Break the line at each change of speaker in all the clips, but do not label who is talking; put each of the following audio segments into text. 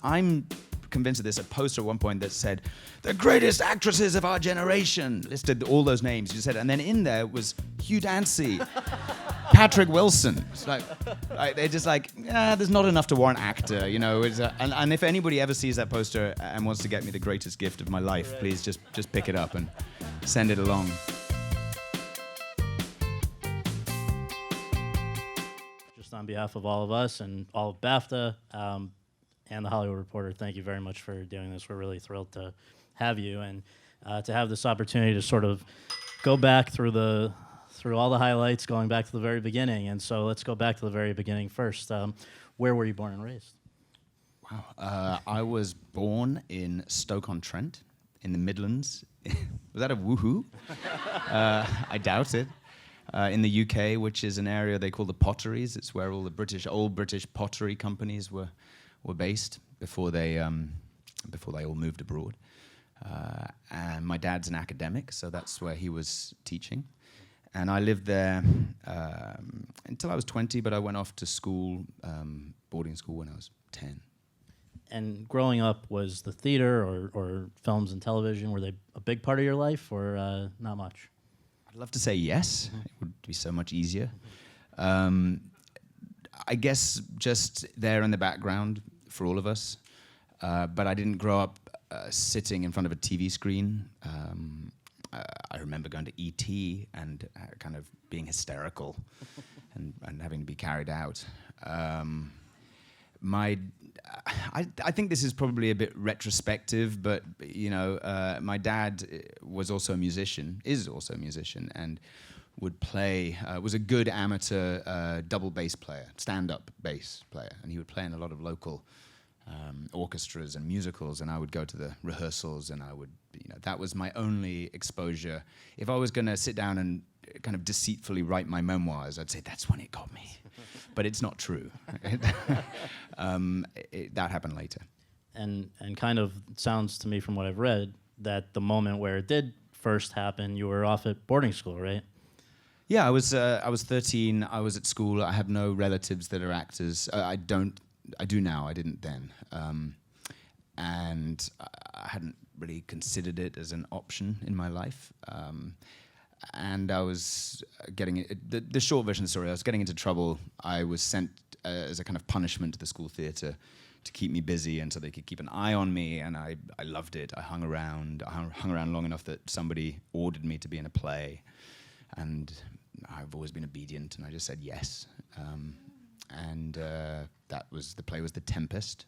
I'm convinced of this, a poster at one point that said, "The greatest actresses of our generation," listed all those names you said, and then in there was Hugh Dancy, Patrick Wilson. It's like they're just like, there's not enough to warrant actor, you know. And if anybody ever sees that poster and wants to get me the greatest gift of my life, please just pick it up and send it along.
Just on behalf of all of us and all of BAFTA and the Hollywood Reporter, thank you very much for doing this. We're really thrilled to have you and to have this opportunity to sort of go back through all the highlights, going back to the very beginning. And so let's go back to the very beginning first. Where were you born and raised?
Wow. I was born in Stoke-on-Trent in the Midlands. Was that a woohoo? I doubt it. In the UK, which is an area they call the Potteries. It's where all the old British pottery companies were based before they all moved abroad. And my dad's an academic, so that's where he was teaching. And I lived there until I was 20, but I went off to school, boarding school, when I was 10.
And growing up, was the theater or films and television, were they a big part of your life or not much?
I'd love to say yes. It would be so much easier. I guess just there in the background for all of us. But I didn't grow up sitting in front of a TV screen. I remember going to E.T. and kind of being hysterical and having to be carried out. I think this is probably a bit retrospective, but you know, my dad was also a musician, and would play, was a good amateur double bass player, stand-up bass player, and he would play in a lot of local orchestras and musicals, and I would go to the rehearsals, and I would, you know, that was my only exposure. If I was going to sit down and kind of deceitfully write my memoirs, I'd say that's when it got me. But it's not true. That happened later.
And kind of sounds to me from what I've read that the moment where it did first happen, you were off at boarding school, right?
Yeah, I was 13. I was at school. I have no relatives that are actors. I do now. I didn't then. And I hadn't really considered it as an option in my life. And I was getting the short version of the story. I was getting into trouble. I was sent as a kind of punishment to the school theatre to keep me busy, and so they could keep an eye on me. And I loved it. I hung around long enough that somebody ordered me to be in a play, and I've always been obedient. And I just said yes. The play was The Tempest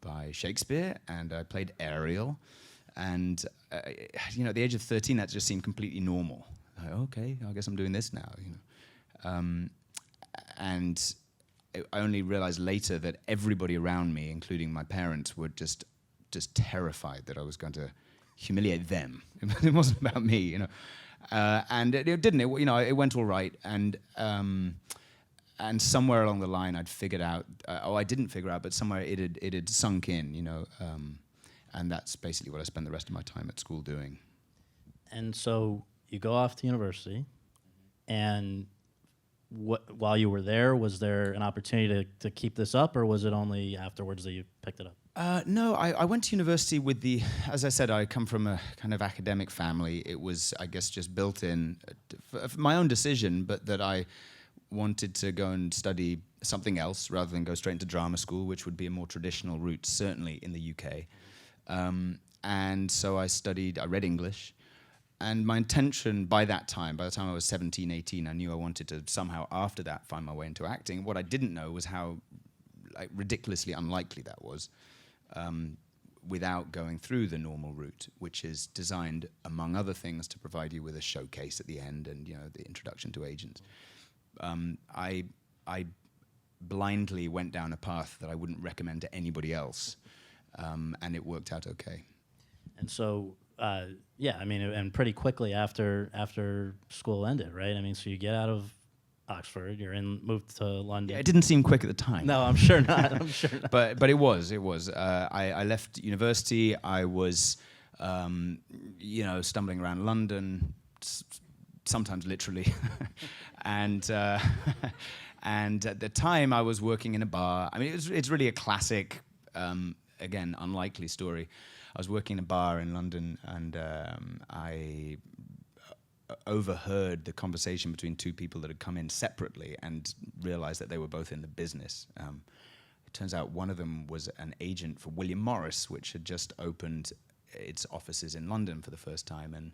by Shakespeare, and I played Ariel. And you know, at the age of 13, that just seemed completely normal. Like, okay, I guess I'm doing this now. You know, and I only realized later that everybody around me, including my parents, were just terrified that I was going to humiliate them. It wasn't about me, you know. And it didn't. You know, it went all right. And somewhere along the line, I'd figured out. I didn't figure out, but somewhere it had sunk in. You know. And that's basically what I spent the rest of my time at school doing. And
so you go off to university, and while you were there, was there an opportunity to keep this up, or was it only afterwards that you picked it up?
No, I went to university with as I said, I come from a kind of academic family. It was, I guess, just built in, my own decision, but that I wanted to go and study something else rather than go straight into drama school, which would be a more traditional route, certainly in the UK. And so I read English, and my intention by the time I was 17, 18, I knew I wanted to somehow after that find my way into acting. What I didn't know was how ridiculously unlikely that was without going through the normal route, which is designed, among other things, to provide you with a showcase at the end and, you know, the introduction to agents. I blindly went down a path that I wouldn't recommend to anybody else. And it worked out okay.
And so, yeah, I mean, and pretty quickly after school ended, right? I mean, so you get out of Oxford, moved to London.
Yeah, it didn't seem quick at the time.
No, I'm sure not. I'm sure not.
But it was. I left university. I was, you know, stumbling around London, sometimes literally, and at the time I was working in a bar. I mean, it's really a classic again, unlikely story. I was working in a bar in London, and I overheard the conversation between two people that had come in separately and realized that they were both in the business. It turns out one of them was an agent for William Morris, which had just opened its offices in London for the first time, and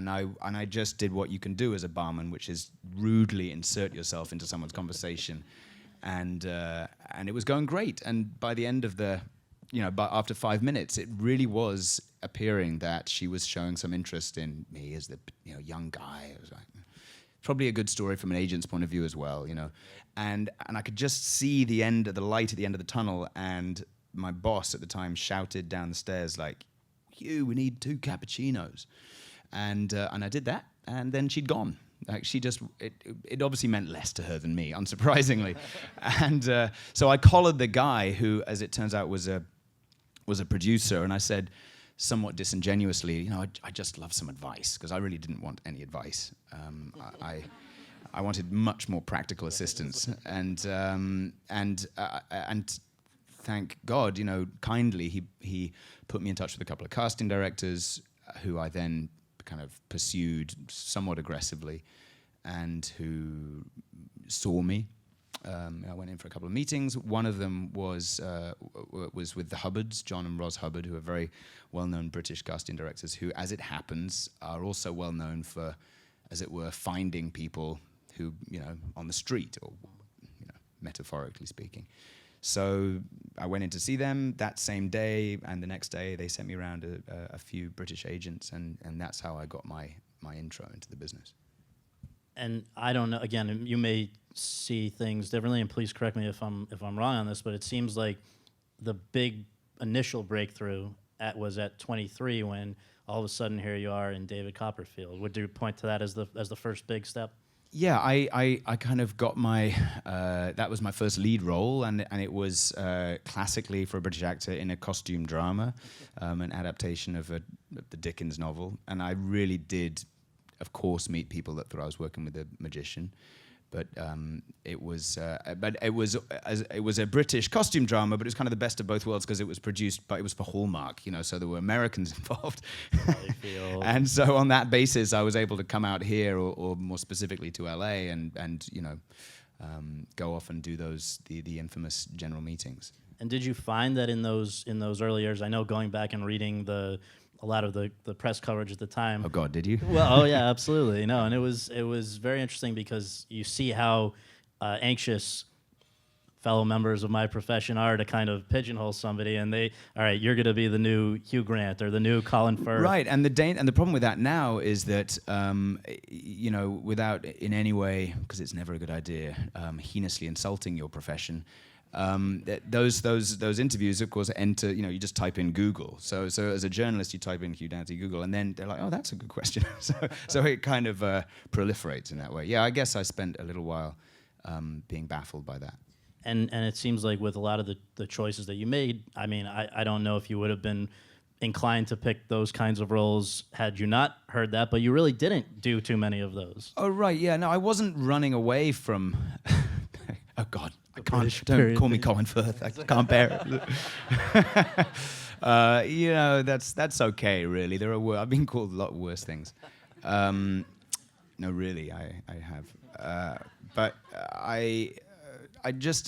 I just did what you can do as a barman, which is rudely insert yourself into someone's conversation, and it was going great. And by the end of but after 5 minutes, it really was appearing that she was showing some interest in me as the young guy. It was like, probably a good story from an agent's point of view as well, and I could just see the light at the end of the tunnel, and my boss at the time shouted down the stairs like, "Hugh, we need 2 cappuccinos," and I did that, and then she'd gone. Like it obviously meant less to her than me, unsurprisingly, and so I collared the guy who, as it turns out, was a producer, and I said, somewhat disingenuously, I just love some advice, because I really didn't want any advice. I wanted much more practical assistance, and thank God, kindly he put me in touch with a couple of casting directors, who I then kind of pursued somewhat aggressively, and who saw me. I went in for a couple of meetings. One of them was with the Hubbards, John and Ros Hubbard, who are very well-known British casting directors, who, as it happens, are also well-known for, as it were, finding people who, on the street, or metaphorically speaking. So I went in to see them that same day, and the next day they sent me around a few British agents, and that's how I got my intro into the business.
And I don't know, again, you may see things differently, and please correct me if I'm wrong on this, but it seems like the big initial breakthrough was at 23, when all of a sudden here you are in David Copperfield. Would you point to that as the first big step?
Yeah, I kind of got my, that was my first lead role, and it was classically for a British actor in a costume drama, an adaptation of the Dickens novel, and I really did, of course, meet people that thought I was working with a magician, but it was a British costume drama, but it was kind of the best of both worlds, because it was produced, but it was for Hallmark, so there were Americans involved, and so on that basis, I was able to come out here, or more specifically to LA, and go off and do the infamous general meetings.
And did you find that in those early years? I know, going back and reading a lot of the press coverage at the time.
Oh God, did you?
Well, oh yeah, absolutely. No, and it was very interesting, because you see how anxious fellow members of my profession are to kind of pigeonhole somebody, and all right, you're going to be the new Hugh Grant or the new Colin Firth.
Right, and the problem with that now is that without in any way, because it's never a good idea, heinously insulting your profession. Those interviews, of course, enter. You just type in Google. So as a journalist, you type in Hugh Dancy Google, and then they're like, "Oh, that's a good question." so it kind of proliferates in that way. Yeah, I guess I spent a little while being baffled by that.
And it seems like with a lot of the choices that you made, I mean, I don't know if you would have been inclined to pick those kinds of roles had you not heard that, but you really didn't do too many of those.
Oh right, yeah. No, I wasn't running away from. Oh God. Don't call me Colin Firth. I can't bear it. That's okay, really. I've been called a lot worse things. No, really, I have. But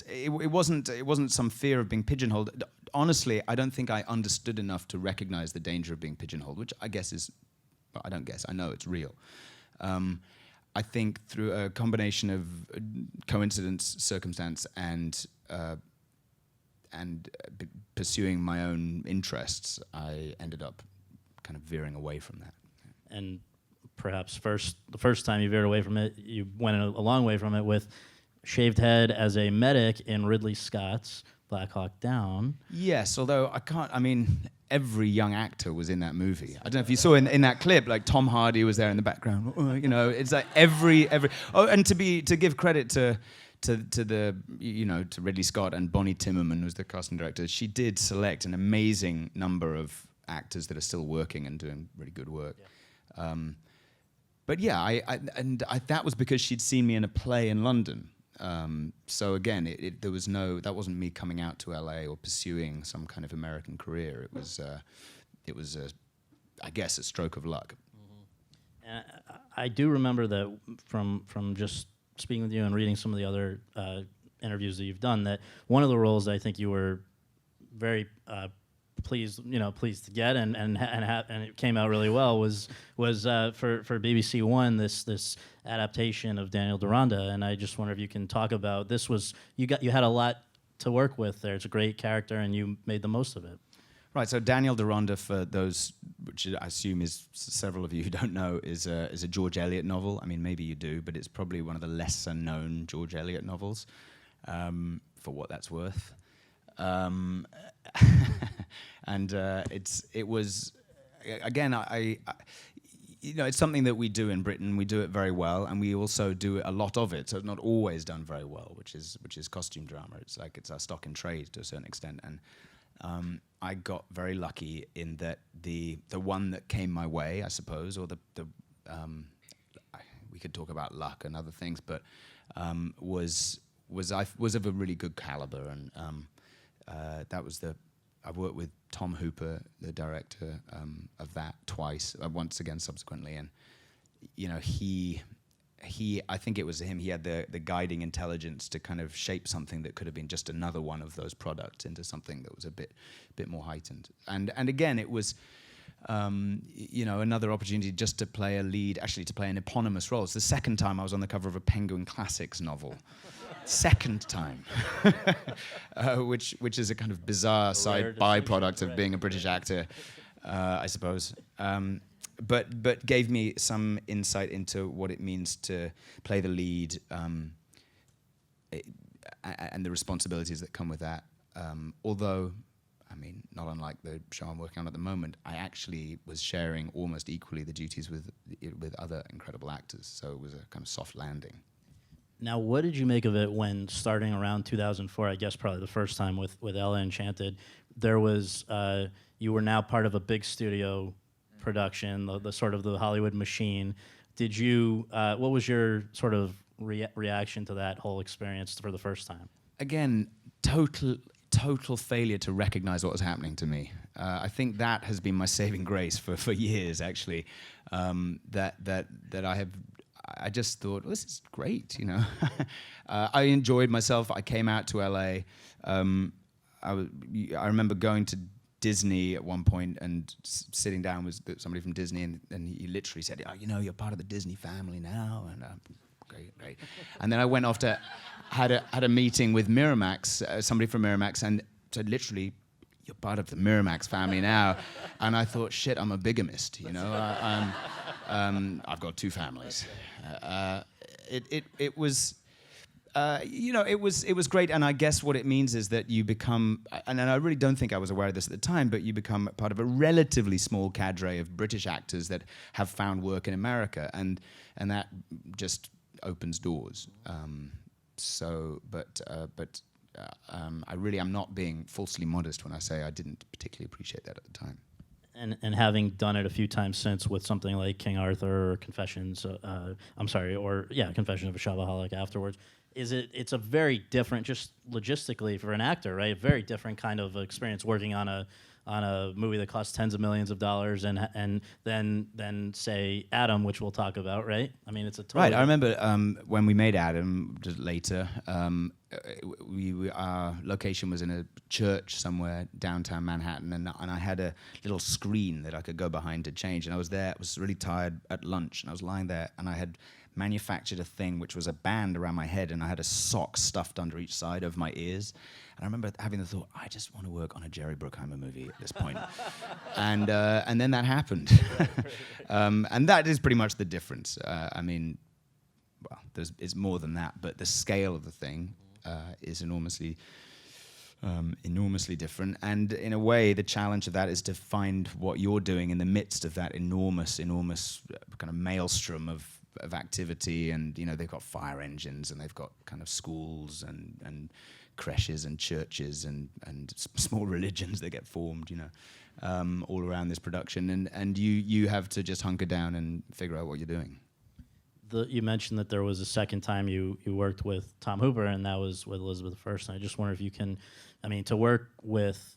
it wasn't some fear of being pigeonholed. Honestly, I don't think I understood enough to recognize the danger of being pigeonholed, which I guess is, well, I don't guess, I know it's real. I think through a combination of coincidence, circumstance, and pursuing my own interests, I ended up kind of veering away from that.
And perhaps the first time you veered away from it, you went a long way from it with shaved head as a medic in Ridley Scott's Black Hawk Down.
Yes, although every young actor was in that movie. I don't know if you saw in that clip, like Tom Hardy was there in the background. It's like every. Oh, and to give credit to Ridley Scott and Bonnie Timmerman, who was the casting director. She did select an amazing number of actors that are still working and doing really good work. Yeah. But yeah, that was because she'd seen me in a play in London. So again, there was that wasn't me coming out to LA or pursuing some kind of American career. It was I guess a stroke of luck.
And I do remember that from just speaking with you and reading some of the other interviews that you've done, that one of the roles that I think you were very pleased to get and it came out really well was for BBC One this adaptation of Daniel Deronda, and I just wonder if you can talk about this. You had a lot to work with there. It's a great character and you made the most of it.
Right, so Daniel Deronda, for those, which I assume is several of you who don't know, is a George Eliot novel. I mean, maybe you do, but it's probably one of the lesser known George Eliot novels, for what that's worth. And it was, again, I it's something that we do in Britain. We do it very well, and we also do a lot of it. So it's not always done very well, which is costume drama. It's our stock in trade to a certain extent, and I got very lucky in that the one that came my way, I suppose, or we could talk about luck and other things, but was of a really good caliber, and I've worked with Tom Hooper, the director of that, twice, once again subsequently, and I think it was him. He had the guiding intelligence to kind of shape something that could have been just another one of those products into something that was a bit more heightened. And again, it was another opportunity just to play a lead, actually to play an eponymous role. It's the second time I was on the cover of a Penguin Classics novel. Second time, which is a kind of bizarre side byproduct of being a British actor, I suppose. But gave me some insight into what it means to play the lead, and the responsibilities that come with that. Although, I mean, not unlike the show I'm working on at the moment, I actually was sharing almost equally the duties with other incredible actors. So it was a kind of soft landing.
Now, what did you make of it when, starting around 2004, I guess probably the first time with Ella Enchanted, there was you were now part of a big studio production, the sort of the Hollywood machine. Did you? What was your sort of reaction to that whole experience for the first time?
Again, total failure to recognize what was happening to me. I think that has been my saving grace for years, actually. That I just thought, well, this is great, I enjoyed myself. I came out to LA. I remember going to Disney at one point and sitting down with somebody from Disney, and he literally said, "Oh, you're part of the Disney family now." And great. And then I went off to had a meeting with Miramax, somebody from Miramax, and said literally, "You're part of the Miramax family now." And I thought, shit, I'm a bigamist, I've got two families. It was. It was great, and I guess what it means is that you become, and I really don't think I was aware of this at the time, but you become part of a relatively small cadre of British actors that have found work in America, and that just opens doors. I really am not being falsely modest when I say I didn't particularly appreciate that at the time.
And having done it a few times since with something like King Arthur or Confessions of a Shopaholic afterwards, it's a very different, just logistically for an actor, right? A very different kind of experience working on a movie that costs tens of millions of dollars and then say Adam, which we'll talk about, right? I mean, it's a totally
right. I remember when we made Adam just later. Our location was in a church somewhere downtown Manhattan, and I had a little screen that I could go behind to change. And I was there. I was really tired at lunch, and I was lying there, and I had manufactured a thing which was a band around my head, and I had a sock stuffed under each side of my ears. And I remember having the thought, I just want to work on a Jerry Bruckheimer movie at this point. and then that happened. And that is pretty much the difference. I mean, well, it's more than that, but the scale of the thing is enormously different. And in a way, the challenge of that is to find what you're doing in the midst of that enormous kind of maelstrom of activity. And, they've got fire engines, and they've got kind of schools and creches and churches and small religions that get formed, all around this production. And you have to just hunker down and figure out what you're doing.
you mentioned that there was a second time you worked with Tom Hooper, and that was with Elizabeth I. And I just wonder if you can, I mean, to work with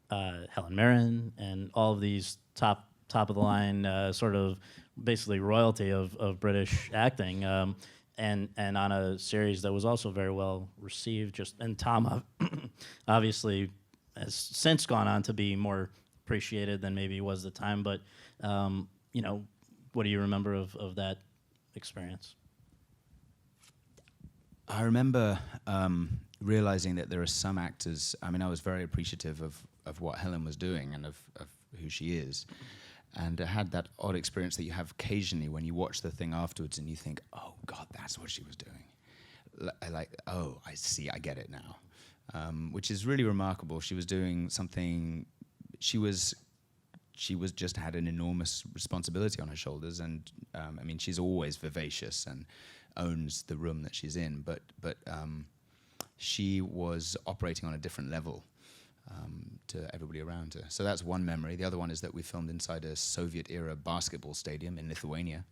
Helen Mirren and all of these top of the line sort of basically royalty of British acting, and on a series that was also very well received. And Tom obviously has since gone on to be more appreciated than maybe he was at the time. But you know, what do you remember of that experience?
I remember realizing that there are some actors. I mean, I was very appreciative of what Helen was doing and of who she is. And I had that odd experience that you have occasionally when you watch the thing afterwards and you think, oh, God, that's what she was doing. Oh, I see, I get it now. Which is really remarkable. She was doing something, she was just had an enormous responsibility on her shoulders. And I mean, she's always vivacious and owns the room that she's in, but she was operating on a different level to everybody around her. So that's one memory. The other one is that we filmed inside a Soviet-era basketball stadium in Lithuania.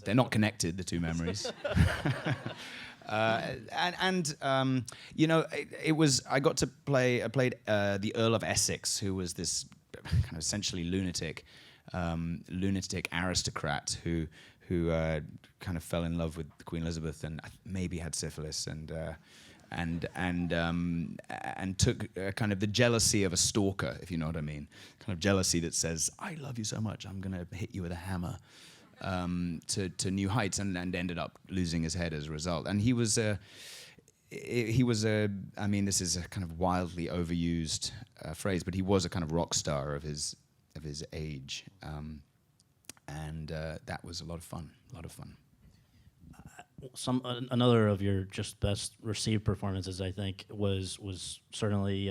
They're not connected, the two memories. You know, it was. I got to play. I played the Earl of Essex, who was this kind of essentially lunatic aristocrat who kind of fell in love with Queen Elizabeth and maybe had syphilis and took kind of the jealousy of a stalker, if you know what I mean, kind of jealousy that says, "I love you so much, I'm going to hit you with a hammer," to new heights, and ended up losing his head as a result. And he was a. I mean, this is a kind of wildly overused phrase, but he was a kind of rock star of his age, and that was a lot of fun.
Another of your just best received performances, I think, was certainly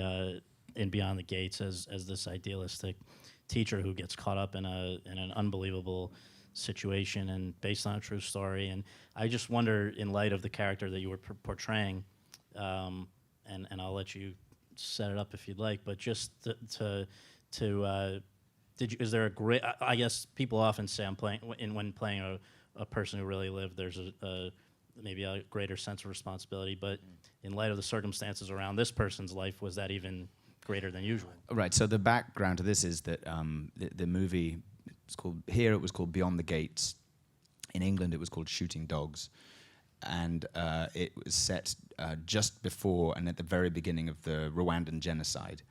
in Beyond the Gates as this idealistic teacher who gets caught up in an unbelievable situation and based on a true story. And I just wonder, in light of the character that you were portraying, and I'll let you set it up if you'd like, but just is there a great? I guess people often say when playing a person who really lived, there's maybe a greater sense of responsibility. But in light of the circumstances around this person's life, was that even greater than usual? Right.
So the background to this is that the movie it was called Beyond the Gates. In England, it was called Shooting Dogs, and it was set just before and at the very beginning of the Rwandan genocide.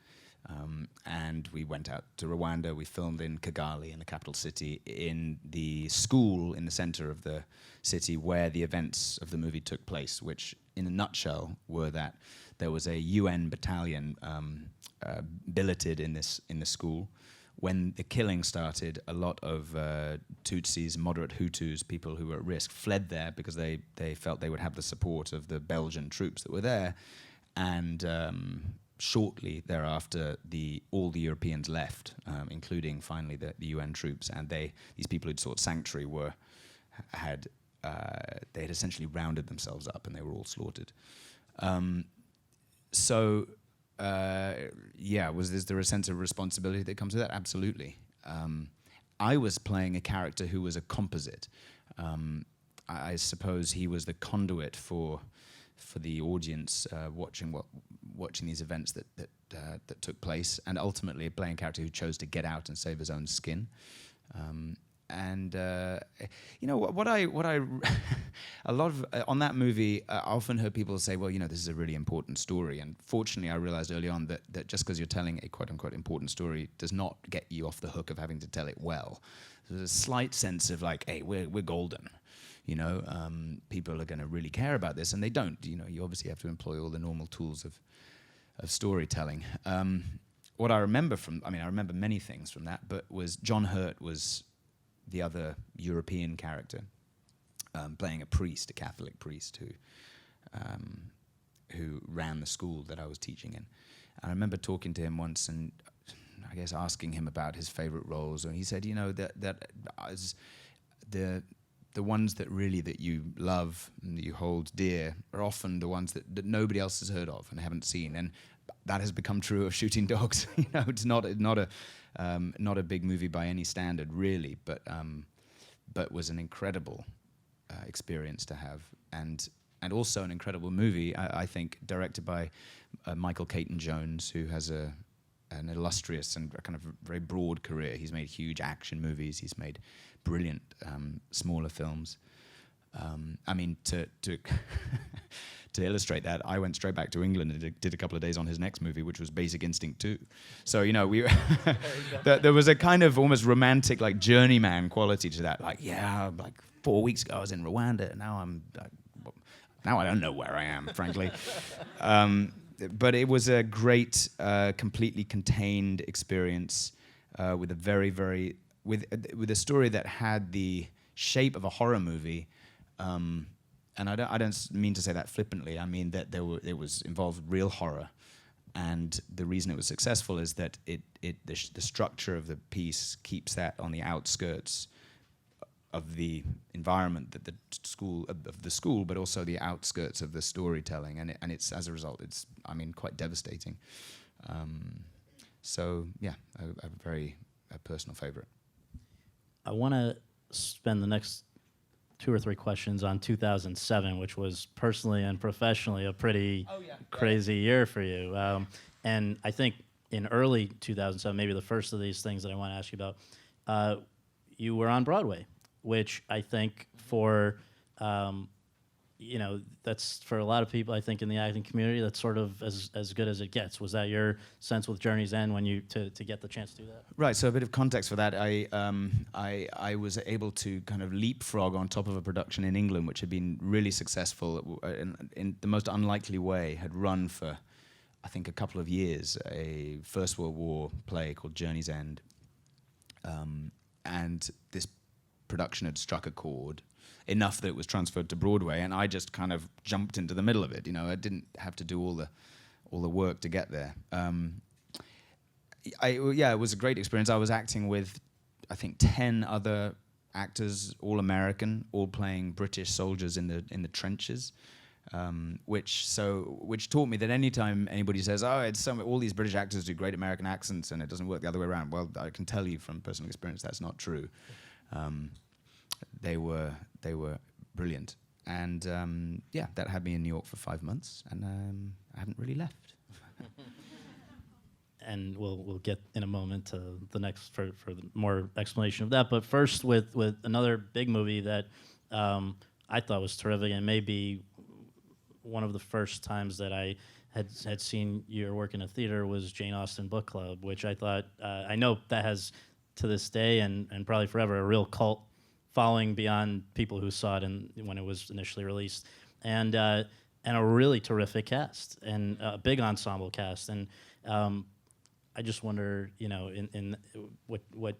And we went out to Rwanda. We filmed in Kigali, in the capital city, in the school in the center of the city where the events of the movie took place, which, in a nutshell, were that there was a UN battalion billeted in the school. When the killing started, a lot of Tutsis, moderate Hutus, people who were at risk, fled there because they felt they would have the support of the Belgian troops that were there. And shortly thereafter, all the Europeans left, including finally the UN troops, and these people who'd sought sanctuary had essentially rounded themselves up, and they were all slaughtered. Is there a sense of responsibility that comes with that? Absolutely. I was playing a character who was a composite. I suppose he was the conduit for the audience watching these events that took place, and ultimately playing a character who chose to get out and save his own skin. You know what I a lot of on that movie, I often heard people say, well, you know, this is a really important story, and fortunately I realized early on that just because you're telling a quote unquote important story does not get you off the hook of having to tell it well. There's a slight sense of like, hey, we're golden. You know, people are going to really care about this, and they don't. You know, you obviously have to employ all the normal tools of storytelling. What I remember I remember many things from that, but was John Hurt was the other European character, playing a priest, a Catholic priest who ran the school that I was teaching in. And I remember talking to him once, and I guess asking him about his favorite roles, and he said, you know, that as the ones that you love and that you hold dear are often the ones that nobody else has heard of and haven't seen, and that has become true of Shooting Dogs. You know, it's not a big movie by any standard, really, but but was an incredible experience to have, and also an incredible movie, I think, directed by Michael Caton Jones, who has an illustrious and kind of very broad career. He's made huge action movies. He's made brilliant smaller films. I mean, to to illustrate that, I went straight back to England and did a couple of days on his next movie, which was Basic Instinct 2. So, you know, we there was a kind of almost romantic, like, journeyman quality to that. Like, yeah, like 4 weeks ago I was in Rwanda, and now I don't know where I am, frankly. But it was a great, completely contained experience with a very with a story that had the shape of a horror movie. And I don't mean to say that flippantly. I mean that it was involved real horror, and the reason it was successful is that the structure of the piece keeps that on the outskirts of the environment that the school, but also the outskirts of the storytelling, and it's as a result, it's quite devastating. So yeah, a very personal favorite.
I want to spend the next 2 or 3 questions on 2007, which was personally and professionally a pretty crazy year for you. And I think in early 2007, maybe the first of these things that I want to ask you about, you were on Broadway, which I think for, that's for a lot of people, I think, in the acting community, that's sort of as good as it gets. Was that your sense with Journey's End when you to get the chance to do that? Right.
So a bit of context for that. I was able to kind of leapfrog on top of a production in England, which had been really successful in the most unlikely way. Had run for, I think, a couple of years. A First World War play called Journey's End, and this production had struck a chord enough that it was transferred to Broadway, and I just kind of jumped into the middle of it. You know, I didn't have to do all the work to get there. It was a great experience. I was acting with, I think, 10 other actors, all American, all playing British soldiers in the trenches, which taught me that anytime anybody says, all these British actors do great American accents and it doesn't work the other way around, well, I can tell you from personal experience that's not true. They were brilliant, and that had me in New York for 5 months, and I haven't really left.
And we'll get in a moment to the next for the more explanation of that. But first, with another big movie that I thought was terrific, and maybe one of the first times that I had seen your work in a theater was Jane Austen Book Club, which I thought I know that has to this day and probably forever a real cult following beyond people who saw it when it was initially released, and a really terrific cast and a big ensemble cast. And I just wonder, in what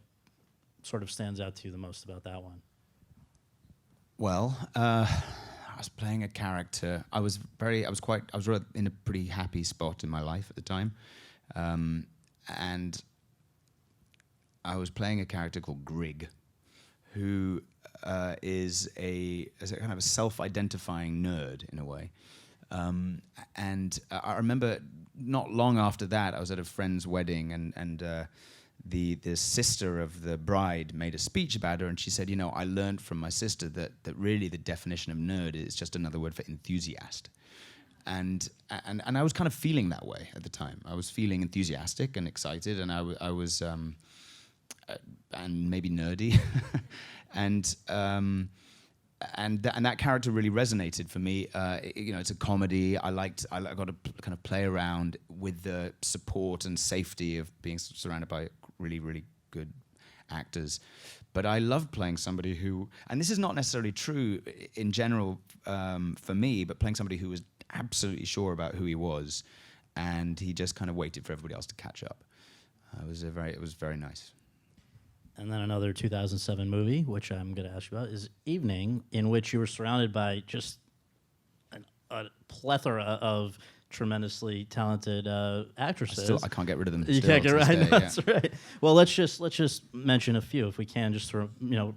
sort of stands out to you the most about that one?
Well, I was playing a character. I was in a pretty happy spot in my life at the time, and I was playing a character called Grig, who is a kind of a self-identifying nerd in a way. And I remember not long after that, I was at a friend's wedding, and the sister of the bride made a speech about her, and she said, I learned from my sister that really the definition of nerd is just another word for enthusiast. And I was kind of feeling that way at the time. I was feeling enthusiastic and excited, and I was and maybe nerdy, and that character really resonated for me. It's a comedy. I got to kind of play around with the support and safety of being surrounded by really, really good actors. But I loved playing somebody who, and this is not necessarily true in general for me, but playing somebody who was absolutely sure about who he was, and he just kind of waited for everybody else to catch up. It was very nice.
And then another 2007 movie, which I'm going to ask you about, is Evening, in which you were surrounded by just a plethora of tremendously talented actresses.
I can't get rid of them.
You can't get rid of them. That's right. Well, let's just mention a few, if we can, just to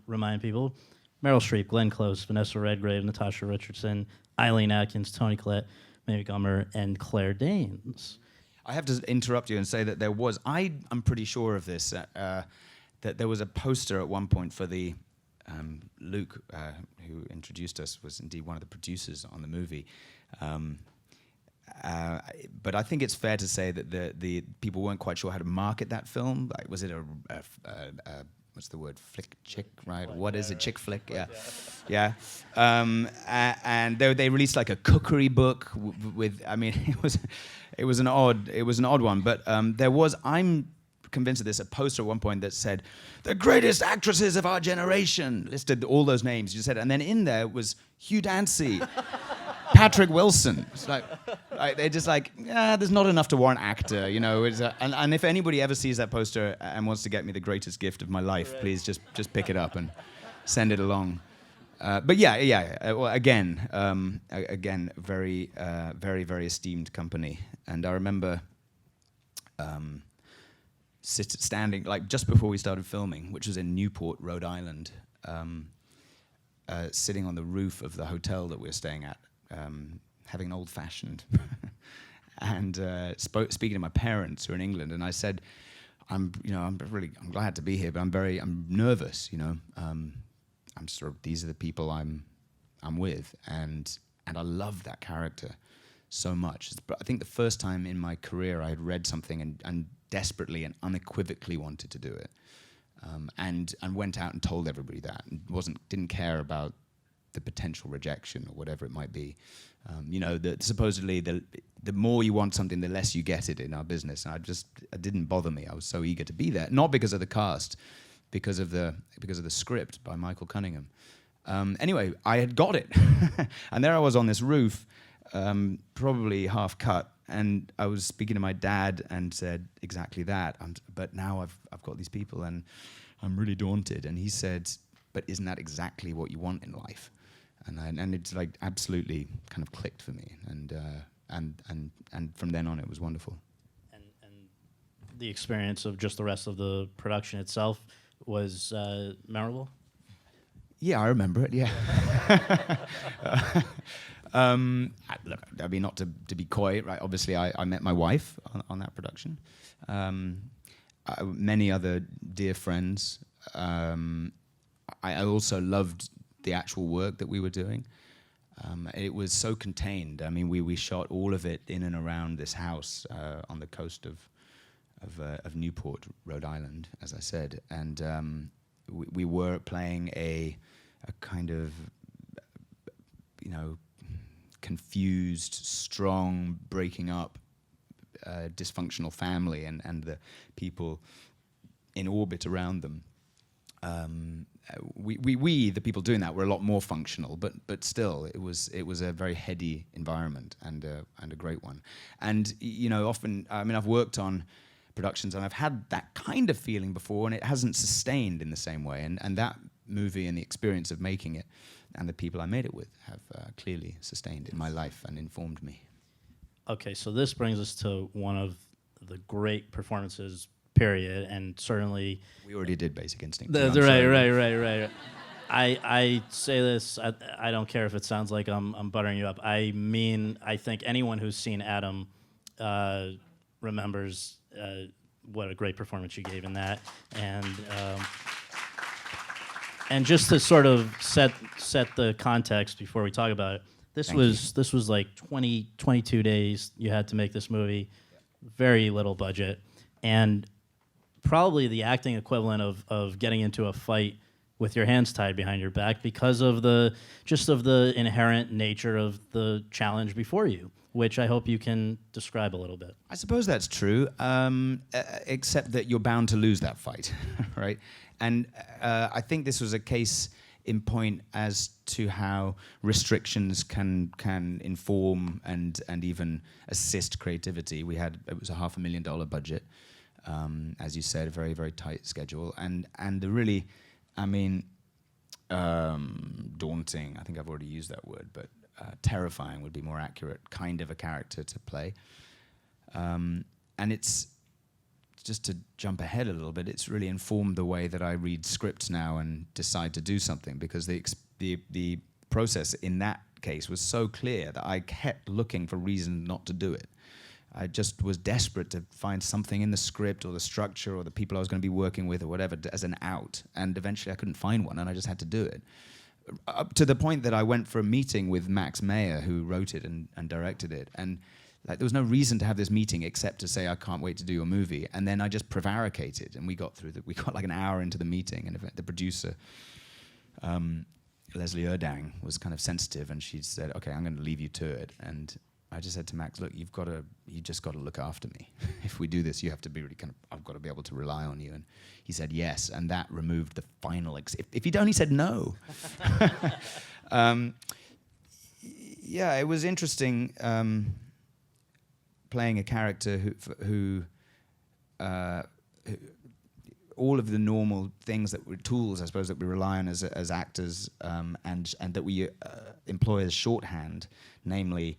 remind people. Meryl Streep, Glenn Close, Vanessa Redgrave, Natasha Richardson, Eileen Atkins, Toni Collette, Mamie Gummer, and Claire Danes.
I have to interrupt you and say that I'm pretty sure of this, that there was a poster at one point for the Luke, who introduced us, was indeed one of the producers on the movie. But I think it's fair to say that the people weren't quite sure how to market that film. Like, was it a what's the word? Flick chick, right? What is it? Chick flick? Yeah. And they released like a cookery book with. I mean, it was an odd one. But there was. I'm convinced of this. A poster at one point that said, "The greatest actresses of our generation," listed all those names you said, and then in there was Hugh Dancy. Patrick Wilson. It's like they're just like, there's not enough to warrant actor, you know. And if anybody ever sees that poster and wants to get me the greatest gift of my life, right, please just pick it up and send it along. But well, again, very, very esteemed company. And I remember standing like just before we started filming, which was in Newport, Rhode Island, sitting on the roof of the hotel that we were staying at. Having an old-fashioned, and speaking to my parents who are in England, and I said, I'm glad to be here, but I'm nervous, you know. These are the people I'm with, and I love that character so much. But I think the first time in my career I had read something and desperately and unequivocally wanted to do it, and went out and told everybody that, and didn't care about the potential rejection or whatever it might be. You know, supposedly the more you want something, the less you get it in our business. And it didn't bother me. I was so eager to be there, not because of the cast, because of the script by Michael Cunningham. Anyway, I had got it, and there I was on this roof, probably half cut, and I was speaking to my dad and said exactly that. But now I've got these people, and I'm really daunted. And he said, "But isn't that exactly what you want in life?" And it's like absolutely kind of clicked for me, and from then on it was wonderful.
And the experience of just the rest of the production itself was memorable.
Yeah, I remember it. Yeah. Look, I mean, not to be coy, right? Obviously, I met my wife on that production. Many other dear friends. I also loved the actual work that we were doing. It was so contained. I mean, we shot all of it in and around this house on the coast of Newport, Rhode Island, as I said, and we were playing a kind of, you know, confused, strong, breaking up, dysfunctional family, and the people in orbit around them. We the people doing that were a lot more functional, but still it was a very heady environment and a great one. And you know, often, I mean, I've worked on productions and I've had that kind of feeling before, and it hasn't sustained in the same way. And that movie and the experience of making it and the people I made it with have clearly sustained in my life and informed me.
Okay, so this brings us to one of the great performances, period, and certainly...
We already did Basic Instinct.
Right. I say this, I don't care if it sounds like I'm buttering you up. I mean, I think anyone who's seen Adam remembers what a great performance you gave in that. And just to sort of set the context before we talk about it, this was like 22 days you had to make this movie, very little budget, and probably the acting equivalent of getting into a fight with your hands tied behind your back because of the inherent nature of the challenge before you, which I hope you can describe a little bit.
I suppose that's true, except that you're bound to lose that fight, right? And I think this was a case in point as to how restrictions can inform and even assist creativity. It was a $500,000 budget, as you said, a very, very tight schedule, and the really, I mean, daunting, I think I've already used that word, but terrifying would be more accurate, kind of a character to play. And it's, just to jump ahead a little bit, it's really informed the way that I read scripts now and decide to do something, because the process in that case was so clear that I kept looking for reasons not to do it. I just was desperate to find something in the script or the structure or the people I was going to be working with or whatever as an out. And eventually I couldn't find one, and I just had to do it. Up to the point that I went for a meeting with Max Meyer, who wrote it and directed it. And like, there was no reason to have this meeting except to say, I can't wait to do your movie. And then I just prevaricated, and we got like an hour into the meeting, and the producer, Leslie Erdang, was kind of sensitive, and she said, okay, I'm going to leave you to it. And I just said to Max, look, you just got to look after me. If we do this, you have to be really I've got to be able to rely on you. And he said yes, and that removed the final, if he'd only said no. Yeah, it was interesting playing a character who all of the normal things that were tools, I suppose, that we rely on as actors, and that we employ as shorthand, namely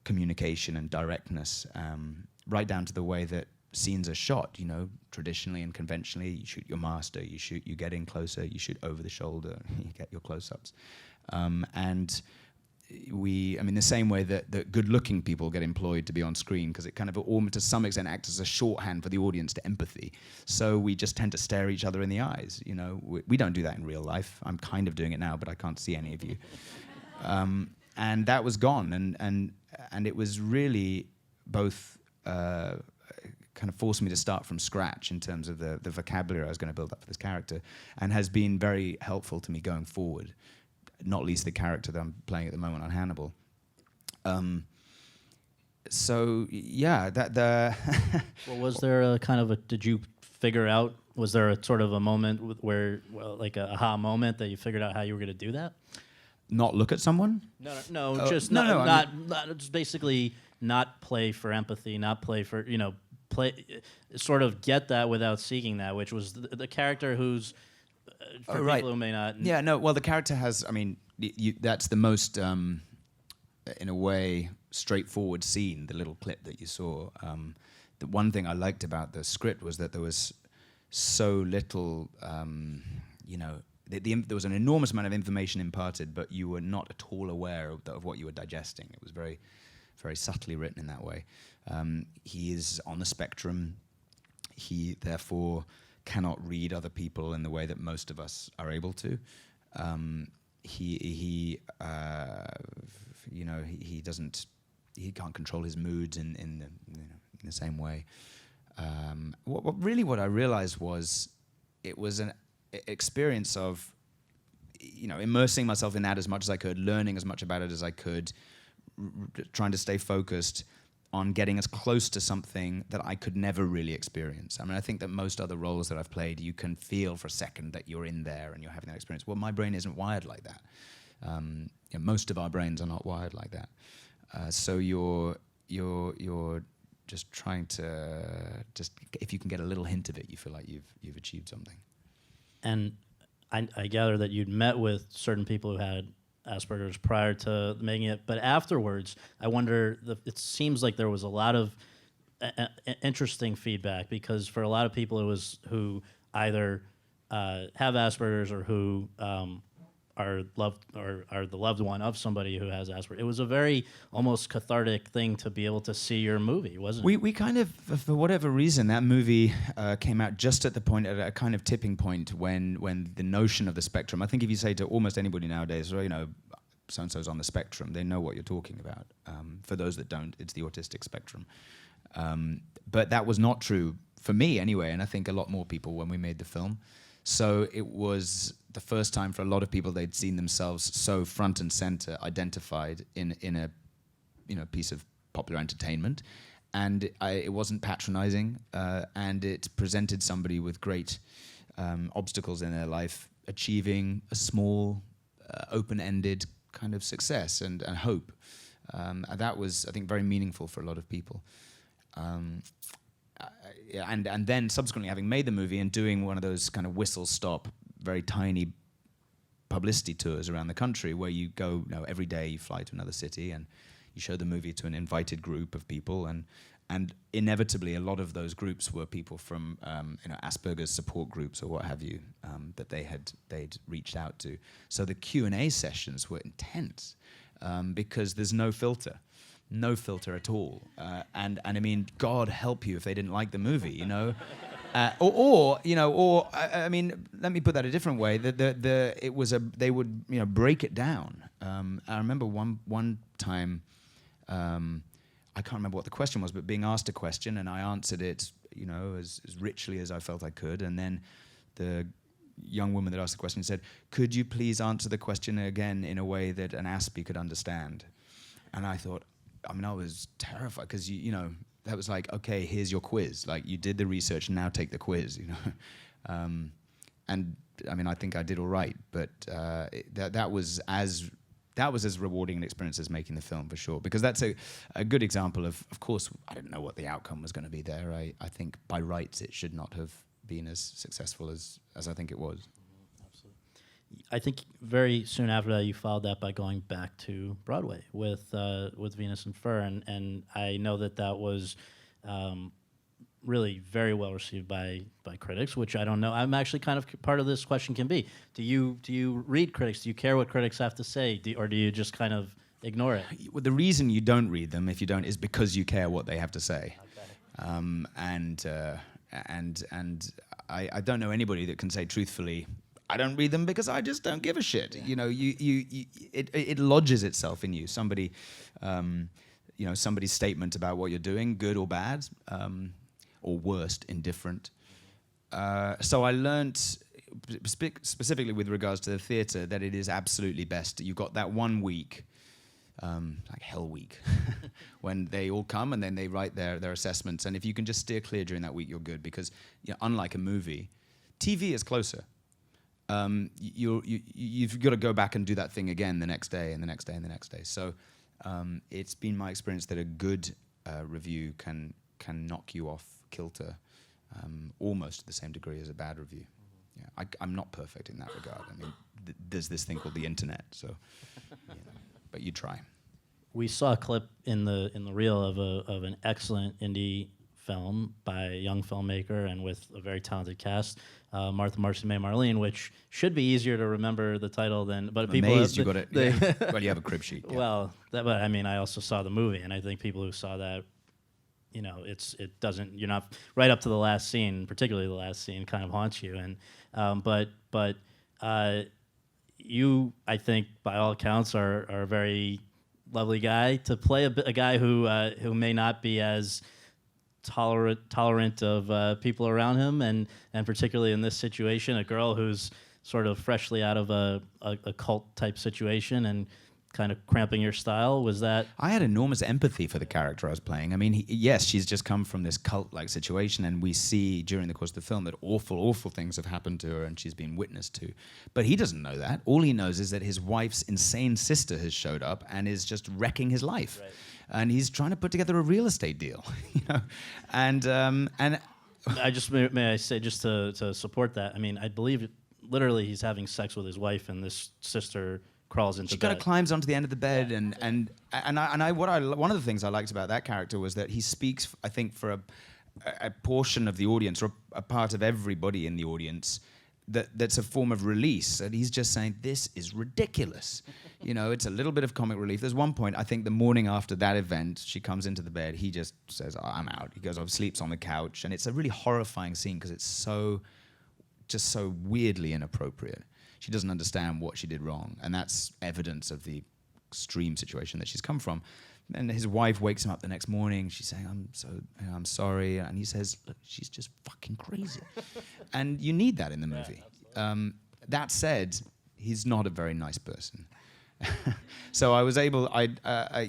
communication and directness, right down to the way that scenes are shot. You know, traditionally and conventionally, you shoot your master, you get in closer, you shoot over the shoulder, you get your close-ups, and the same way that good-looking people get employed to be on screen, because it kind of, to some extent, acts as a shorthand for the audience to empathy. So we just tend to stare each other in the eyes. You know, we don't do that in real life. I'm kind of doing it now, but I can't see any of you. And that was gone, and it was really both kind of forced me to start from scratch in terms of the vocabulary I was going to build up for this character, and has been very helpful to me going forward. Not least the character that I'm playing at the moment on Hannibal. So yeah,
Well, was there a kind of did you figure out, was there a sort of a moment where, like a aha moment that you figured out how you were going to do that?
Not look at someone?
No, just basically not play for empathy, not play for, sort of get that without seeking that, which was the character who's, for people who may not...
Yeah, no, well, the character has, that's the most, in a way, straightforward scene, the little clip that you saw. The one thing I liked about the script was that there was so little, there was an enormous amount of information imparted, but you were not at all aware of what you were digesting. It was very, very subtly written in that way. He is on the spectrum. He, therefore, cannot read other people in the way that most of us are able to. He can't control his moods in the same way. What I realized was, it was an experience of, immersing myself in that as much as I could, learning as much about it as I could, trying to stay focused on getting as close to something that I could never really experience. I think that most other roles that I've played, you can feel for a second that you're in there and you're having that experience. Well, my brain isn't wired like that. Most of our brains are not wired like that. So you're just trying to, if you can get a little hint of it, you feel like you've achieved something.
And I gather that you'd met with certain people who had Asperger's prior to making it, but afterwards, I wonder, it seems like there was a lot of interesting feedback, because for a lot of people it was who either have Asperger's or who are loved or are the loved one of somebody who has Asperger's. It was a very almost cathartic thing to be able to see your movie, wasn't it?
We kind of, for whatever reason, that movie came out just at a kind of tipping point when the notion of the spectrum. I think if you say to almost anybody nowadays, so-and-so's on the spectrum, they know what you're talking about. For those that don't, it's the autistic spectrum. But that was not true for me anyway, and I think a lot more people when we made the film. So it was the first time for a lot of people they'd seen themselves so front and center, identified in a piece of popular entertainment, and it wasn't patronizing, and it presented somebody with great obstacles in their life, achieving a small, open-ended kind of success and hope. And that was, I think, very meaningful for a lot of people. And then subsequently, having made the movie and doing one of those kind of whistle-stop, very tiny publicity tours around the country, where you go, every day you fly to another city and you show the movie to an invited group of people, and inevitably a lot of those groups were people from Asperger's support groups or what have you, that they'd reached out to. So the Q&A sessions were intense, because there's no filter. no filter at all. And I mean, God help you if they didn't like the movie, you know. I mean, let me put that a different way. They would break it down. I remember one time, I can't remember what the question was, but being asked a question and I answered it, as richly as I felt I could, and then the young woman that asked the question said, "Could you please answer the question again in a way that an Aspie could understand?" And I thought, I was terrified because that was like, okay, here's your quiz. Like, you did the research, now take the quiz, And I mean, I think I did all right, but that was as rewarding an experience as making the film, for sure. Because that's a good example of course, I didn't know what the outcome was going to be there. I think by rights it should not have been as successful as I think it was.
Absolutely. I think very soon after that, you followed that by going back to Broadway with Venus and Fur, and I know that was really very well received by critics, which I don't know. I'm actually kind of part of this question can be: do you read critics? Do you care what critics have to say, or do you just kind of ignore it?
Well, the reason you don't read them, if you don't, is because you care what they have to say.
Okay.
And I don't know anybody that can say truthfully, I don't read them because I just don't give a shit.
Yeah.
It lodges itself in you. Somebody's statement about what you're doing, good or bad, or worst, indifferent. So I learnt, specifically with regards to the theatre, that it is absolutely best. You've got that 1 week, like Hell Week, when they all come and then they write their assessments. And if you can just steer clear during that week, you're good. Because unlike a movie, TV is closer. You've got to go back and do that thing again the next day and the next day and the next day. So it's been my experience that a good review can knock you off kilter almost to the same degree as a bad review. Yeah, I'm not perfect in that regard. I mean, there's this thing called the internet, so but you try.
We saw a clip in the reel of an excellent indie film by a young filmmaker and with a very talented cast, Martha, Marcy, May, Marlene, which should be easier to remember the title than. But
I'm
people
amazed you got it. Yeah. Well, you have a crib sheet. Yeah.
Well, but I mean, I also saw the movie, and I think people who saw that, it doesn't. You're not right up to the last scene, particularly the last scene, kind of haunts you. And but you, I think, by all accounts, are a very lovely guy to play a guy who may not be as tolerant of people around him, and particularly in this situation, a girl who's sort of freshly out of a cult type situation and kind of cramping your style. Was that?
I had enormous empathy for the character I was playing. I mean, yes, she's just come from this cult-like situation, and we see during the course of the film that awful things have happened to her and she's been witness to. But he doesn't know that. All he knows is that his wife's insane sister has showed up and is just wrecking his life.
Right.
And he's trying to put together a real estate deal, And
I just may I say, just to support that. I mean, I believe literally he's having sex with his wife, and this sister crawls into
she
bed.
kind of climbs onto the end of the bed, one of the things I liked about that character was that he speaks, I think, for a portion of the audience, or a part of everybody in the audience, that's a form of release. And he's just saying, this is ridiculous. It's a little bit of comic relief. There's one point, I think the morning after that event, she comes into the bed, he just says, oh, I'm out. He goes off, sleeps on the couch, and it's a really horrifying scene because it's just so weirdly inappropriate. She doesn't understand what she did wrong, and that's evidence of the extreme situation that she's come from. And his wife wakes him up the next morning. She's saying, I'm sorry. And he says, look, she's just fucking crazy. And you need that in the movie. That said, he's not a very nice person. So I was able, I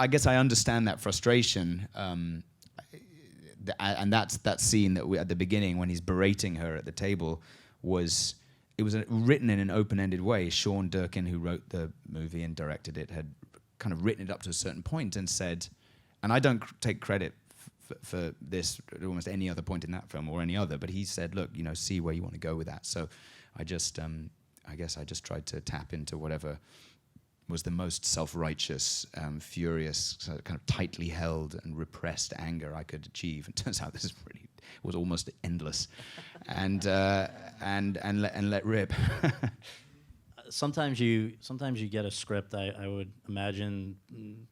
guess I understand that frustration. And that's that scene that at the beginning when he's berating her at the table was written in an open-ended way. Sean Durkin, who wrote the movie and directed it, had kind of written it up to a certain point and said, and I don't take credit for this at almost any other point in that film or any other, but he said, look, see where you want to go with that. So I just, I guess I just tried to tap into whatever was the most self-righteous, furious, kind of tightly held and repressed anger I could achieve. And turns out this is was almost endless, and let rip.
sometimes you get a script. I would imagine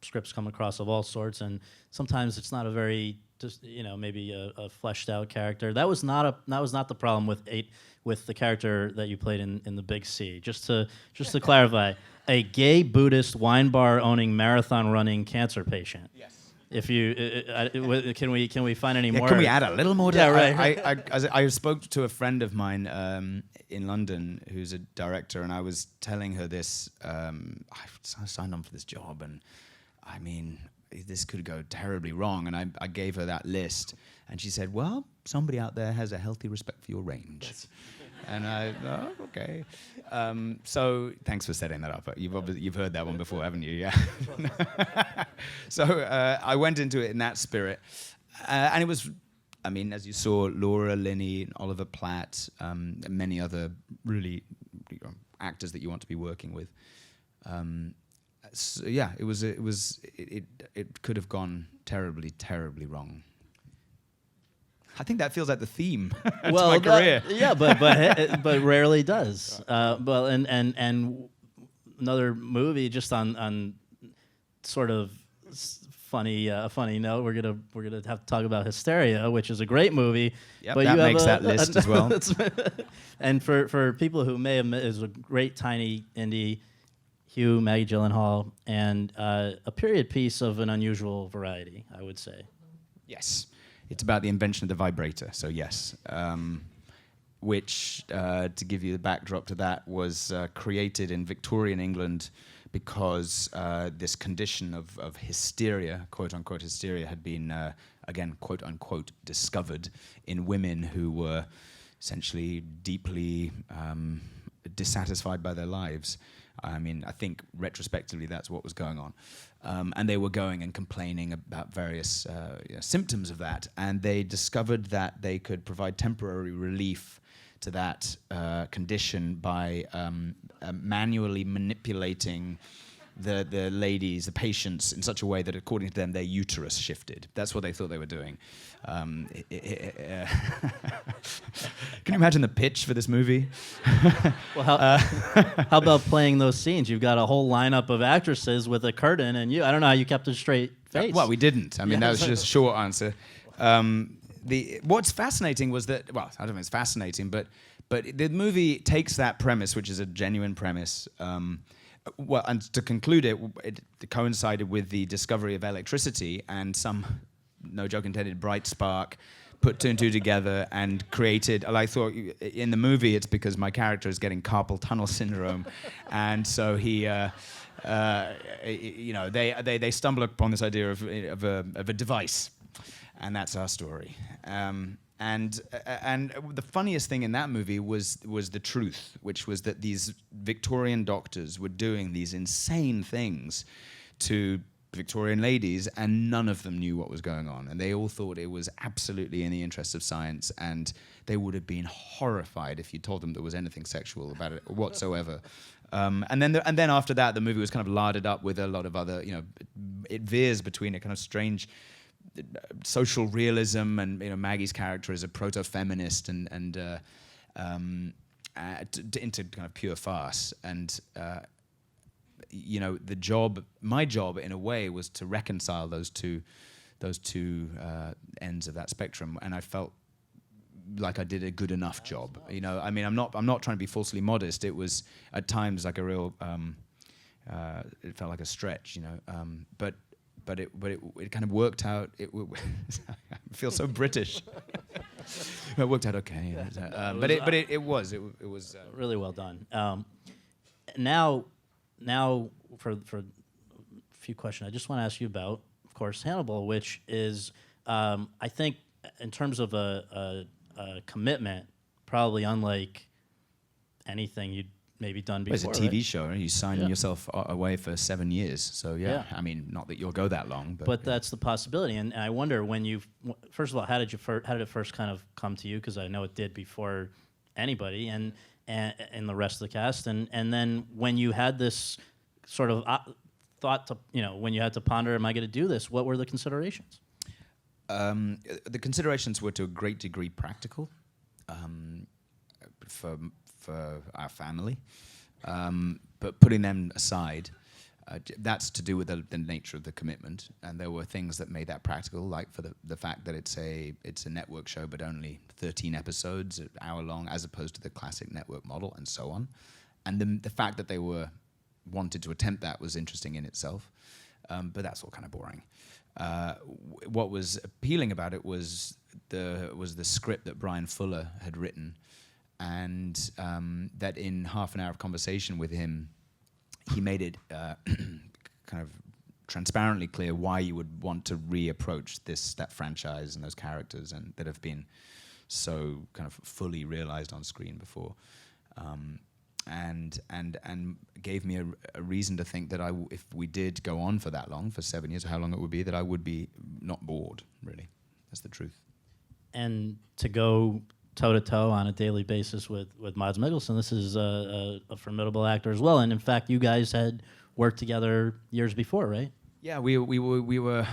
scripts come across of all sorts, and sometimes it's not a very just maybe a fleshed out character. That was not the problem with the character that you played in the Big C. Just to clarify, a gay Buddhist wine bar owning marathon running cancer patient.
Yes.
If you can we find any more?
Can we add a little more?
Yeah, right.
I spoke to a friend of mine in London who's a director, and I was telling her this. I signed on for this job, and I mean, this could go terribly wrong. And I gave her that list, and she said, "Well, somebody out there has a healthy respect for your range." And okay. So thanks for setting that up. You've heard that one before, haven't you? Yeah. So I went into it in that spirit, and it was, I mean, as you saw, Laura Linney, Oliver Platt, and many other really actors that you want to be working with. So yeah, it could have gone terribly, terribly wrong. I think that feels like the theme to my career.
Yeah, but rarely does. Well, and another movie just on sort of funny note. We're gonna have to talk about Hysteria, which is a great movie.
Yep, but that makes that list as well.
And for people who may have met, is a great tiny indie. Hugh, Maggie Gyllenhaal, and a period piece of an unusual variety, I would say.
Yes. It's about the invention of the vibrator, so yes. Which, to give you the backdrop to that, was created in Victorian England because this condition of hysteria, quote-unquote hysteria, had been, again, quote-unquote, discovered in women who were essentially deeply dissatisfied by their lives. I mean, I think retrospectively that's what was going on. And they were going and complaining about various symptoms of that. And they discovered that they could provide temporary relief to that condition by manually manipulating the ladies, the patients, in such a way that, according to them, their uterus shifted. That's what they thought they were doing. Can you imagine the pitch for this movie?
Well, how about playing those scenes? You've got a whole lineup of actresses with a curtain, and I don't know how you kept a straight face.
Well, we didn't. I mean, that was just a short answer. What's fascinating was that, well, I don't know if it's fascinating, but the movie takes that premise, which is a genuine premise. Well, and to conclude it coincided with the discovery of electricity, and some, no joke intended, bright spark put two and two together and created. I thought in the movie it's because my character is getting carpal tunnel syndrome, and so he, they stumble upon this idea of a device, and that's our story. And the funniest thing in that movie was the truth, which was that these Victorian doctors were doing these insane things to Victorian ladies, and none of them knew what was going on. And they all thought it was absolutely in the interest of science, and they would have been horrified if you told them there was anything sexual about it whatsoever. And then after that, the movie was kind of larded up with a lot of other, it veers between a kind of strange social realism, and Maggie's character is a proto-feminist, and into kind of pure farce. And my job in a way was to reconcile those two ends of that spectrum, and I felt like I did a good enough job. I mean, I'm not trying to be falsely modest. It was at times like a real, it felt like a stretch, but it kind of worked out. I feel so British. It worked out okay. But it was
really well done. Now for a few questions, I just want to ask you about, of course, Hannibal, which is I think in terms of a commitment, probably unlike anything you'd maybe done before.
It's a TV show. You sign yourself away for 7 years. So
yeah,
I mean, not that you'll go that long,
but that's the possibility. And I wonder, when you first of all, how did it first kind of come to you? Because I know it did before anybody, and the rest of the cast, and then when you had this sort of thought to, when you had to ponder, am I going to do this? What were the considerations?
The considerations were to a great degree practical. For our family, But putting them aside, that's to do with the nature of the commitment, and there were things that made that practical, like for the fact that it's a network show, but only 13 episodes, an hour long, as opposed to the classic network model, and so on. And the fact that they wanted to attempt that was interesting in itself, but that's all kind of boring. What was appealing about it was the script that Brian Fuller had written, and that in half an hour of conversation with him, he made it kind of transparently clear why you would want to reapproach that franchise and those characters, and that have been so kind of fully realized on screen before, and gave me a reason to think that if we did go on for that long, for 7 years, or how long it would be, that I would be not bored. Really, that's the truth.
And to go toe-to-toe on a daily basis with Mads Mikkelsen. This is a formidable actor as well. And in fact, you guys had worked together years before, right?
Yeah, we were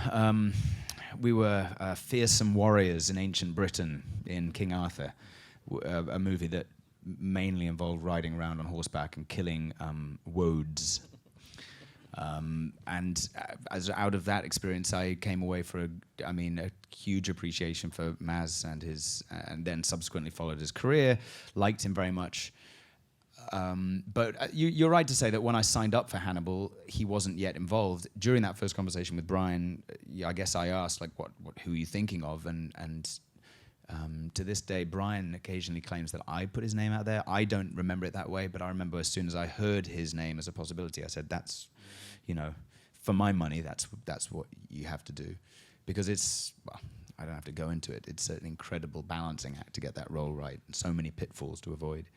fearsome warriors in ancient Britain in King Arthur, a movie that mainly involved riding around on horseback and killing woads. And as out of that experience, I came away a huge appreciation for Maz and then subsequently followed his career, liked him very much. But you're right to say that when I signed up for Hannibal, he wasn't yet involved. During that first conversation with Brian, I guess I asked, like, who are you thinking of? And to this day, Brian occasionally claims that I put his name out there. I don't remember it that way, but I remember as soon as I heard his name as a possibility, I said, that's, for my money, that's what you have to do. Because I don't have to go into it. It's an incredible balancing act to get that role right, and so many pitfalls to avoid.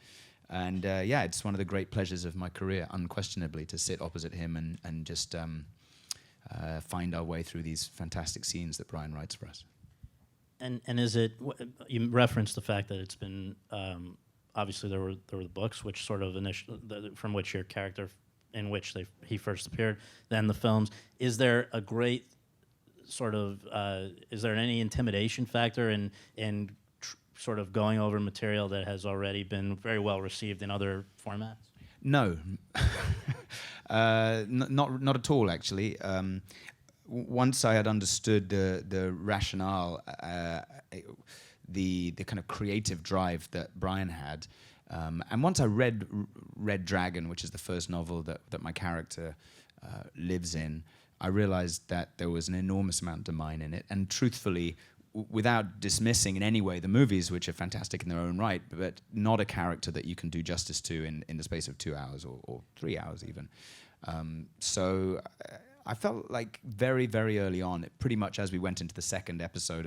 And it's one of the great pleasures of my career, unquestionably, to sit opposite him and just find our way through these fantastic scenes that Brian writes for us.
And is it, you referenced the fact that it's been, obviously there were the books, which sort of from which your character, in which he first appeared, then the films. Is there a great sort of, is there any intimidation factor in sort of going over material that has already been very well received in other formats?
No, not at all, actually. Once I had understood the rationale, the kind of creative drive that Brian had, and once I read Red Dragon, which is the first novel that my character lives in, I realized that there was an enormous amount of mine in it. And truthfully, without dismissing in any way the movies, which are fantastic in their own right, but not a character that you can do justice to in the space of 2 hours or 3 hours even. So I felt like very, very early on, pretty much as we went into the second episode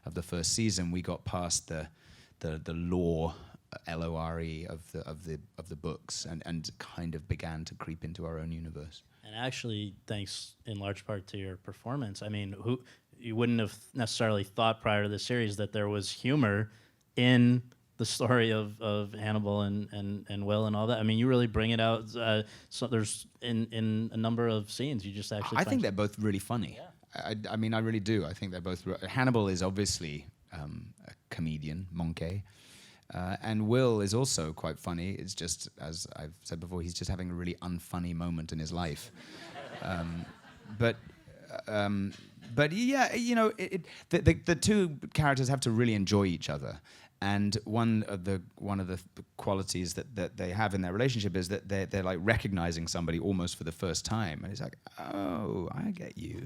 of the first season, we got past the lore, Lore of the books, and kind of began to creep into our own universe.
And actually, thanks in large part to your performance. I mean, you wouldn't have necessarily thought prior to the series that there was humor in the story of Hannibal and Will and all that. I mean, you really bring it out. So there's in a number of scenes, you just actually.
I think they're both really funny.
Yeah.
I mean, I really do. I think they're both. Hannibal is obviously a comedian, monkey. And Will is also quite funny. It's just, as I've said before, he's just having a really unfunny moment in his life. But yeah, the two characters have to really enjoy each other. And one of the qualities that they have in their relationship is that they're like recognizing somebody almost for the first time, and it's like, oh, I get you,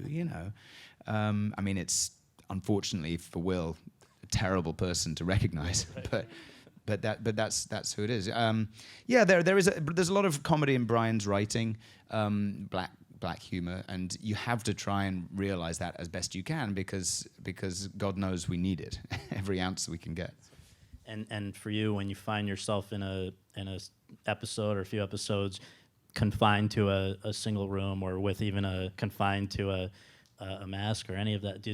I mean, it's unfortunately for Will a terrible person to recognize, but that's who it is. There's a lot of comedy in Brian's writing, black humor, and you have to try and realize that as best you can because God knows we need it, every ounce we can get.
And for you, when you find yourself in a episode or a few episodes confined to a single room, or with even confined to a mask or any of that,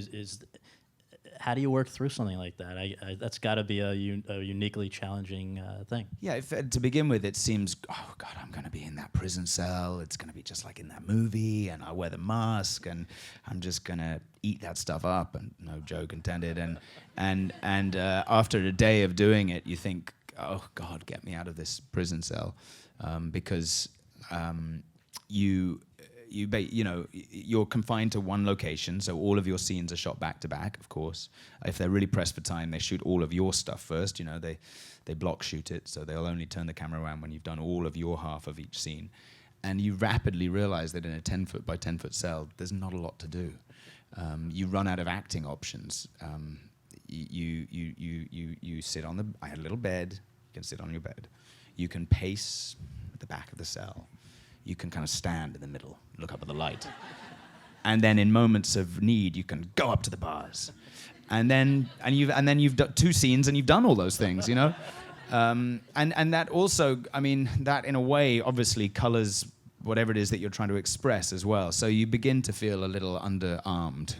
how do you work through something like that? That's got to be a uniquely challenging thing.
Yeah, to begin with, it seems, oh God, I'm going to be in that prison cell. It's going to be just like in that movie, and I'll wear the mask, and I'm just going to eat that stuff up, and no joke intended. And after a day of doing it, you think, oh God, get me out of this prison cell, because you're confined to one location, so all of your scenes are shot back to back, of course. If they're really pressed for time, they shoot all of your stuff first. They block shoot it, so they'll only turn the camera around when you've done all of your half of each scene. And you rapidly realize that in a 10-foot by 10-foot cell, there's not a lot to do. You run out of acting options. You sit on I had a little bed. You can sit on your bed. You can pace at the back of the cell. You can kind of stand in the middle, look up at the light. And then in moments of need, you can go up to the bars. And then you've done 2 scenes and you've done all those things, you know? And that also, I mean, that in a way obviously colors whatever it is that you're trying to express as well. So you begin to feel a little underarmed.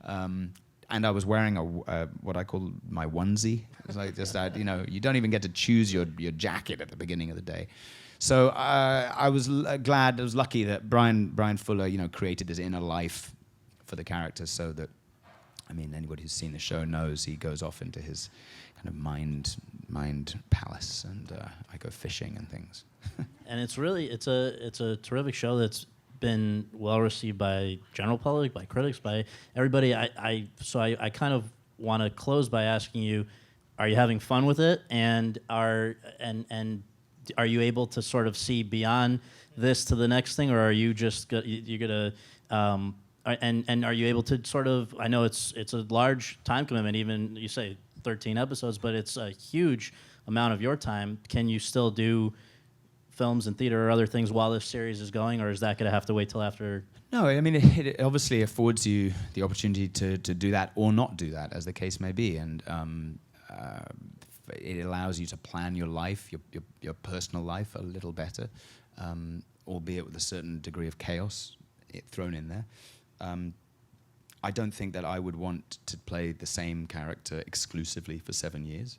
And I was wearing what I call my onesie. It's like just that, you don't even get to choose your jacket at the beginning of the day. So I was glad, I was lucky that Brian Fuller, created this inner life for the characters, so that, I mean, anybody who's seen the show knows he goes off into his kind of mind palace, and I go fishing and things.
And it's a terrific show that's been well received by general public, by critics, by everybody. I kind of want to close by asking you, are you having fun with it, and are you able to sort of see beyond this to the next thing, or are you just you're gonna and are you able to sort of, I know it's a large time commitment, even you say 13 episodes, but it's a huge amount of your time. Can you still do films and theater or other things while this series is going, or is that going to have to wait till after?
No, I mean, it obviously affords you the opportunity to do that or not do that, as the case may be, and it allows you to plan your life, your personal life a little better, albeit with a certain degree of chaos thrown in there. I don't think that I would want to play the same character exclusively for 7 years,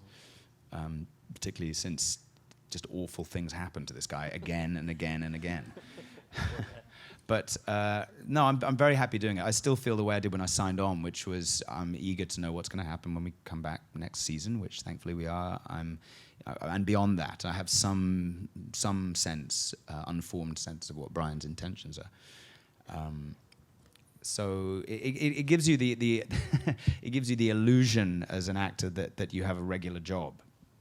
particularly since just awful things happen to this guy again and again and again. But no, I'm very happy doing it. I still feel the way I did when I signed on, which was I'm eager to know what's going to happen when we come back next season, which thankfully we are. And beyond that, I have some sense, unformed sense of what Brian's intentions are. So it gives you the it gives you the illusion as an actor that you have a regular job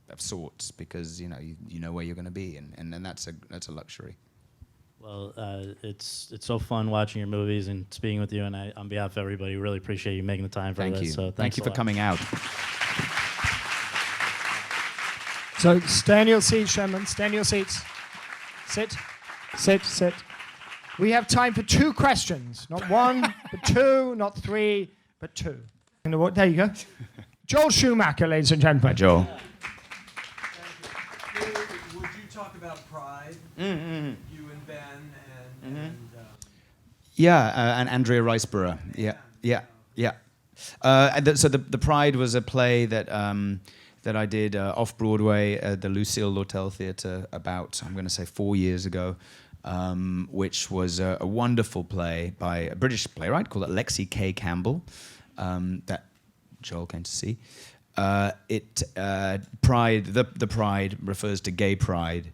of sorts, because you know where you're going to be, and that's a luxury.
Well, it's so fun watching your movies and speaking with you, and I, on behalf of everybody, really appreciate you making the time for this.
Thank you.
So
Thank you for coming out.
So stay in your seats, Sherman. Stay in your seats. Sit. Sit. Sit. We have time for 2 questions. Not 1, but 2, not 3, but 2. There you go. Joel Schumacher, ladies and gentlemen.
Hi, Joel.
Would you talk about pride?
Mm-hmm.
You and Ben and
Yeah, and Andrea Riceborough. Yeah. So the Pride was a play that I did off Broadway at the Lucille Lortel Theatre about, I'm going to say, 4 years ago, which was a wonderful play by a British playwright called Alexi K. Campbell, that Joel came to see. Pride, the Pride refers to gay pride.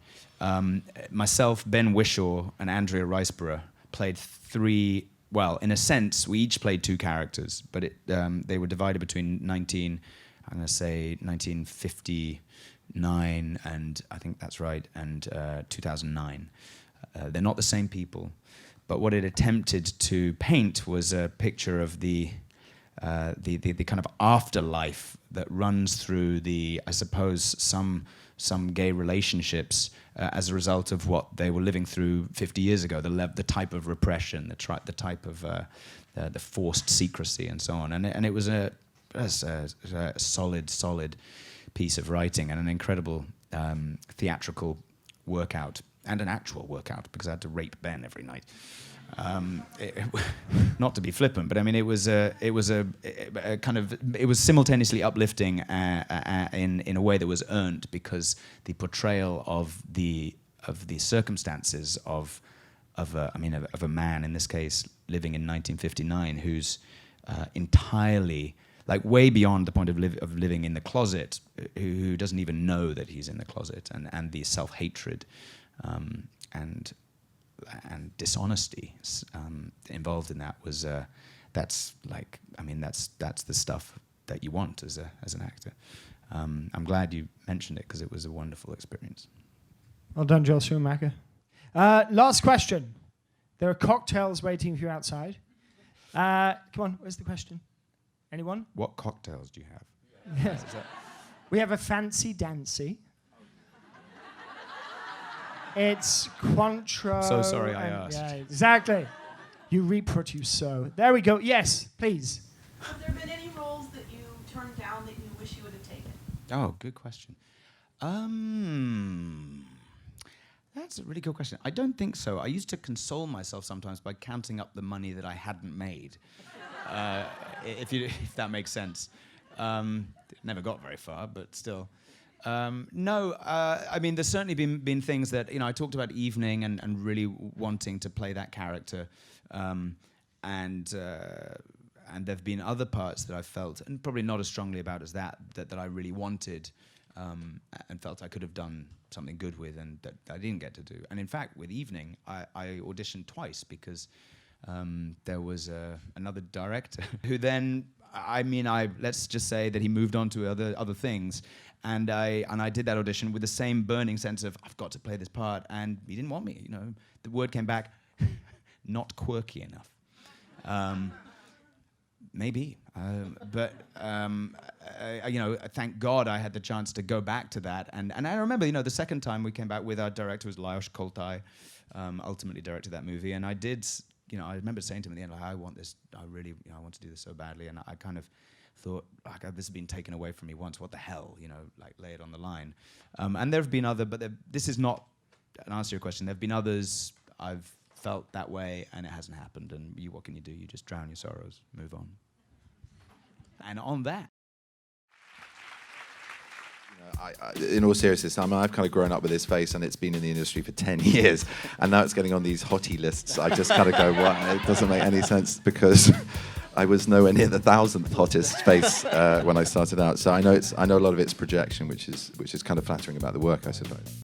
Myself, Ben Whishaw, and Andrea Riceborough played 3. Well, in a sense, we each played 2 characters, but they were divided between 1959, and I think that's right, and 2009. They're not the same people, but what it attempted to paint was a picture of the kind of afterlife that runs through I suppose, some gay relationships as a result of what they were living through 50 years ago, the type of repression, the type of the forced secrecy and so on. And it was a solid piece of writing and an incredible theatrical workout, and an actual workout, because I had to rape Ben every night. Not to be flippant, but I mean it was simultaneously uplifting in a way that was earned, because the portrayal of the circumstances of a man, in this case living in 1959, who's entirely like way beyond the point of living in the closet, who doesn't even know that he's in the closet, and the self-hatred and dishonesty involved in that was that's the stuff that you want as an actor. I'm glad you mentioned it because it was a wonderful experience.
Well done, Joshua Macker. Last question. There are cocktails waiting for you outside. Come on, where's the question? Anyone?
What cocktails do you have?
Yes. We have a fancy dancy. It's Cointreau.
So sorry I asked.
Yeah, exactly. You reproduce so. There we go. Yes, please.
Have there been any roles that you turned down that you wish you would have taken?
Oh, good question. That's a really good question. I don't think so. I used to console myself sometimes by counting up the money that I hadn't made, if that makes sense. Never got very far, but still. No, I mean, there's certainly been things that, I talked about Evening and really wanting to play that character, and there have been other parts that I felt, and probably not as strongly about as that I really wanted, and felt I could have done something good with, and that I didn't get to do. And in fact, with Evening, I auditioned twice because there was another director who then, let's just say that he moved on to other things, and I did that audition with the same burning sense of I've got to play this part, and he didn't want me. The word came back, not quirky enough. Maybe, but thank God I had the chance to go back to that, and I remember, the second time we came back with our director was Lajos Koltai, ultimately directed that movie, and I did, I remember saying to him at the end, like, I want this, I really, I want to do this so badly, and I kind of thought, like, this has been taken away from me once, what the hell, like, lay it on the line, and there have been other, but this is not an answer to your question. There have been others I've felt that way, and it hasn't happened, and what can you do? You just drown your sorrows, move on. And on that,
in all seriousness, I've kind of grown up with this face, and it's been in the industry for 10 years, and now it's getting on these hottie lists. I just kind of go, what? It doesn't make any sense, because I was nowhere near the 1,000th hottest face when I started out. So I know a lot of it's projection, which is kind of flattering about the work, I suppose.